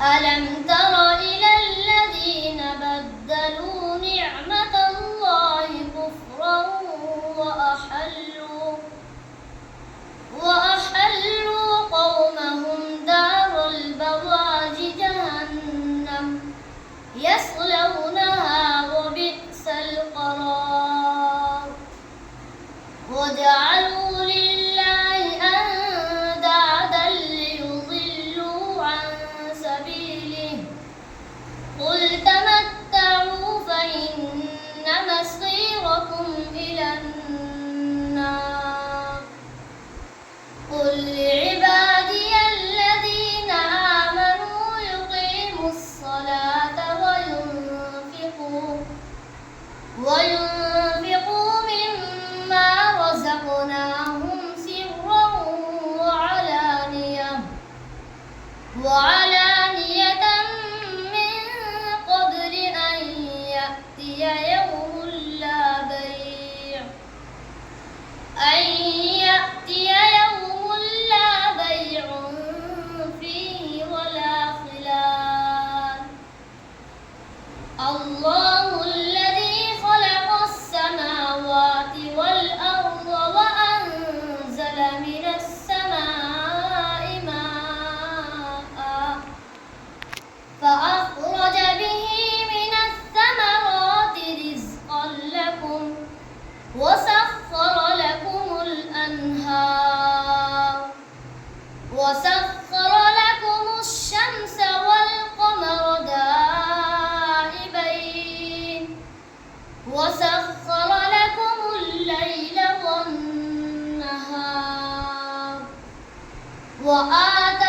ألم تر إلى الذين بدلوا نعمة الله كفرا وأحلوا قومهم دار البوار جهنم يصلونها وبئس القرار وجعلوا لله أندادا ليضلوا عن سبيله قل تمتعوا فإن مصيركم إلى النار قل لعبادي الذين آمنوا يقيموا الصلاة وينفقوا مما رزقناهم سرا وعلانية من قبل أن يأتي يوم لا بيع فيه ولا خلال الله الذي خلق السماوات والأرض وأنزل من السماء ماء فأخرج به من الثمرات رزقا لكم وسخر لكم الأنهار وسخر لكم الشمس والقمر دائبين وسخر لكم الليل والنهار وآتاكم